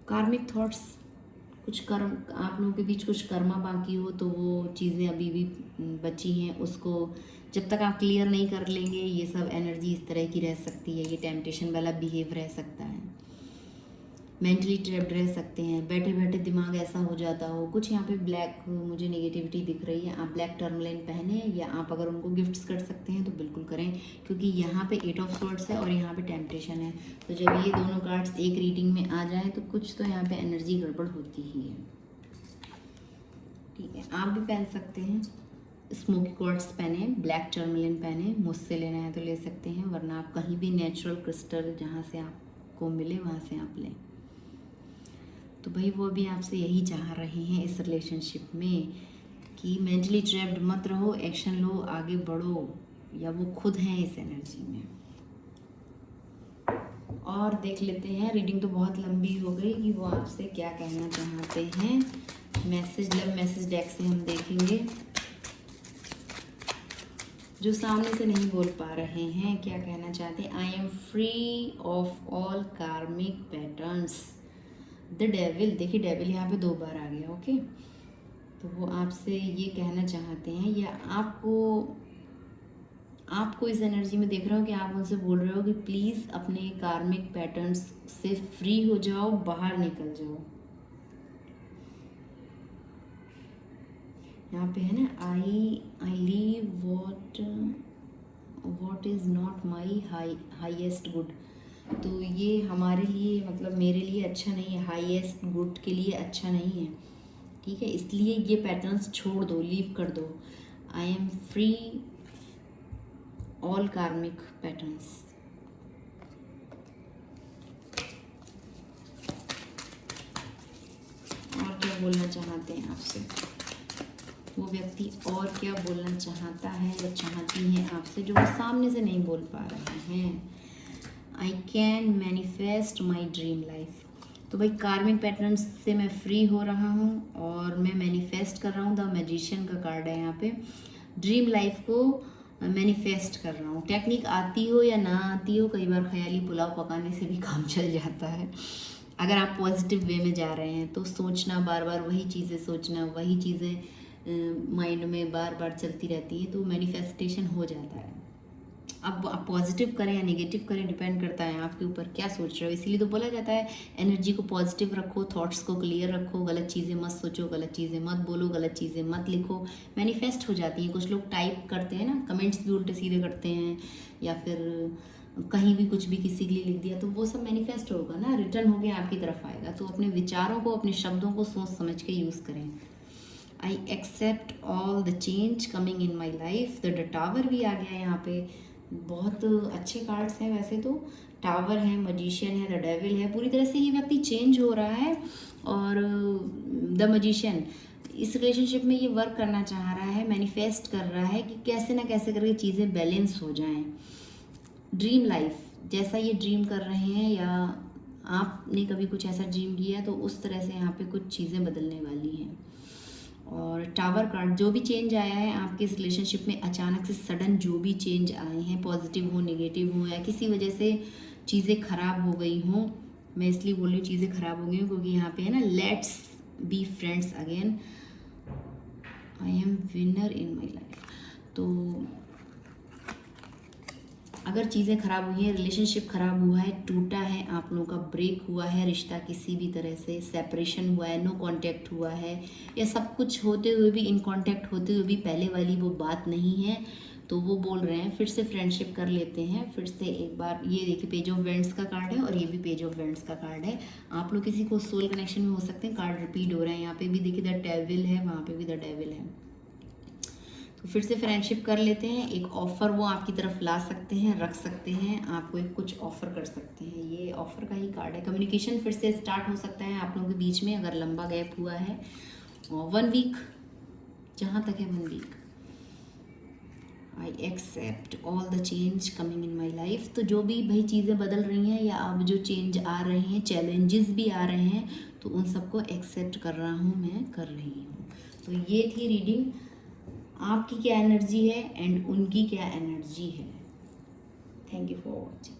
कार्मिक थॉट्स, कुछ कर्म, आप लोगों के बीच कुछ कर्मा बाकी हो तो वो चीज़ें अभी भी बची हैं, उसको जब तक आप क्लियर नहीं कर लेंगे ये सब एनर्जी इस तरह की रह सकती है, ये टेम्पटेशन वाला बिहेव रह सकता है, मेंटली ट्रैप्ड रह सकते हैं, बैठे बैठे दिमाग ऐसा हो जाता हो। कुछ यहाँ पे ब्लैक मुझे नेगेटिविटी दिख रही है, आप ब्लैक टर्मलाइन पहने, या आप अगर उनको गिफ्ट्स कर सकते हैं तो बिल्कुल करें, क्योंकि यहाँ पे 8 ऑफ स्वॉर्ड्स है और यहाँ पे टेम्पटेशन है, तो जब ये दोनों कार्ड्स एक रीडिंग में आ जाए तो कुछ तो यहाँ पे एनर्जी गड़बड़ होती ही है, ठीक है। आप भी पहन सकते हैं, स्मोकी क्वार्ट्स पहने, ब्लैक टर्मलाइन पहने, मुझसे लेना है तो ले सकते हैं, वरना आप कहीं भी नेचुरल क्रिस्टल जहाँ से आपको मिले वहाँ से आप लें। तो भाई वो भी आपसे यही चाह रहे हैं इस रिलेशनशिप में कि मेंटली ट्रैप्ड मत रहो, एक्शन लो, आगे बढ़ो, या वो खुद हैं इस एनर्जी में। और देख लेते हैं, रीडिंग तो बहुत लंबी हो गई कि वो आपसे क्या कहना चाहते हैं। मैसेज, लव मैसेज डेक से हम देखेंगे जो सामने से नहीं बोल पा रहे हैं क्या कहना चाहते हैं। I am free of all कार्मिक पैटर्न्स, द डेविल, देखिए डेविल यहाँ पे 2 बार आ गया, ओके। तो वो आपसे ये कहना चाहते हैं, या आपको इस एनर्जी में देख रहा हूँ कि आप उनसे बोल रहे हो कि प्लीज़ अपने कार्मिक पैटर्न्स से फ्री हो जाओ, बाहर निकल जाओ। यहाँ पे है ना, I leave what is not my highest good, तो ये हमारे लिए, मतलब मेरे लिए अच्छा नहीं है, हाईएस्ट गुड के लिए अच्छा नहीं है, ठीक है। इसलिए ये पैटर्न्स छोड़ दो, लीव कर दो। आई एम फ्री ऑल कार्मिक पैटर्न्स। और क्या बोलना चाहते हैं आपसे। वो व्यक्ति और क्या बोलना चाहता है या चाहती है आपसे जो वो सामने से नहीं बोल पा रहे हैं। I can manifest my dream life. तो भाई कार्मिक पैटर्न से मैं फ्री हो रहा हूँ और मैं मैनिफेस्ट कर रहा हूँ। द मैजिशियन का कार्ड है यहाँ पे। ड्रीम लाइफ को मैनिफेस्ट कर रहा हूँ। टेक्निक आती हो या ना आती हो, कई बार ख्याली पुलाव पकाने से भी काम चल जाता है। अगर आप पॉजिटिव वे में जा रहे हैं तो सोचना, बार बार वही चीज़ें सोचना, वही चीज़ें माइंड में बार बार चलती रहती हैं तो मैनिफेस्टेशन हो जाता है। अब आप पॉजिटिव करें या नेगेटिव करें डिपेंड करता है आपके ऊपर क्या सोच रहे हो। इसीलिए तो बोला जाता है एनर्जी को पॉजिटिव रखो, थॉट्स को क्लियर रखो, गलत चीज़ें मत सोचो, गलत चीज़ें मत बोलो, गलत चीज़ें मत लिखो, मैनिफेस्ट हो जाती हैं। कुछ लोग टाइप करते हैं ना, कमेंट्स भी उल्टे सीधे करते हैं या फिर कहीं भी कुछ भी किसी के लिए लिख दिया तो वो सब मैनिफेस्ट होगा ना, रिटर्न होके आपकी तरफ आएगा। तो अपने विचारों को, अपने शब्दों को सोच समझ के यूज़ करें। I accept all the change coming in my life. The tower भी आ गया यहाँ पे। बहुत अच्छे कार्ड्स हैं वैसे तो। टावर है, मजिशियन है, द डेविल है। पूरी तरह से ये व्यक्ति चेंज हो रहा है और द मजिशियन इस रिलेशनशिप में ये वर्क करना चाह रहा है, मैनिफेस्ट कर रहा है कि कैसे ना कैसे करके चीज़ें बैलेंस हो जाएं। ड्रीम लाइफ जैसा ये ड्रीम कर रहे हैं या आपने कभी कुछ ऐसा ड्रीम किया तो उस तरह से यहाँ पे कुछ चीज़ें बदलने वाली हैं। और टावर कार्ड, जो भी चेंज आया है आपके इस रिलेशनशिप में, अचानक से सडन जो भी चेंज आए हैं, पॉजिटिव हो, नेगेटिव हो, या किसी वजह से चीज़ें खराब हो गई हों। मैं इसलिए बोल रही हूँ चीज़ें खराब हो गई हूँ क्योंकि यहाँ पे है ना, let's be friends again, I am winner in my life. तो अगर चीज़ें खराब हुई हैं, रिलेशनशिप खराब हुआ है, टूटा है, आप लोगों का ब्रेक हुआ है, रिश्ता किसी भी तरह से सेपरेशन हुआ है, नो कांटेक्ट हुआ है, या सब कुछ होते हुए भी, इन कांटेक्ट होते हुए भी पहले वाली वो बात नहीं है, तो वो बोल रहे हैं फिर से फ्रेंडशिप कर लेते हैं। फिर से एक बार, ये देखिए पेज ऑफ वेंड्स का कार्ड है और ये भी पेज ऑफ वेंड्स का कार्ड है। आप लोग किसी को सोल कनेक्शन में हो सकते हैं। कार्ड रिपीट हो रहे हैं, यहाँ पे भी देखिए द डेविल है, वहाँ पे भी द डेविल है। तो फिर से फ्रेंडशिप कर लेते हैं। एक ऑफ़र वो आपकी तरफ ला सकते हैं, रख सकते हैं, आपको एक कुछ ऑफ़र कर सकते हैं। ये ऑफ़र का ही कार्ड है। कम्युनिकेशन फिर से स्टार्ट हो सकता है आप लोगों के बीच में अगर लंबा गैप हुआ है। और 1 वीक, जहाँ तक है 1 week. I accept all the change coming in my life. तो जो भी भाई चीज़ें बदल रही हैं या अब जो चेंज आ रहे हैं, चैलेंजेस भी आ रहे हैं, तो उन सबको एक्सेप्ट कर रहा हूँ, मैं कर रही हूँ। तो ये थी रीडिंग। आपकी क्या एनर्जी है एंड उनकी क्या एनर्जी है। Thank you for watching.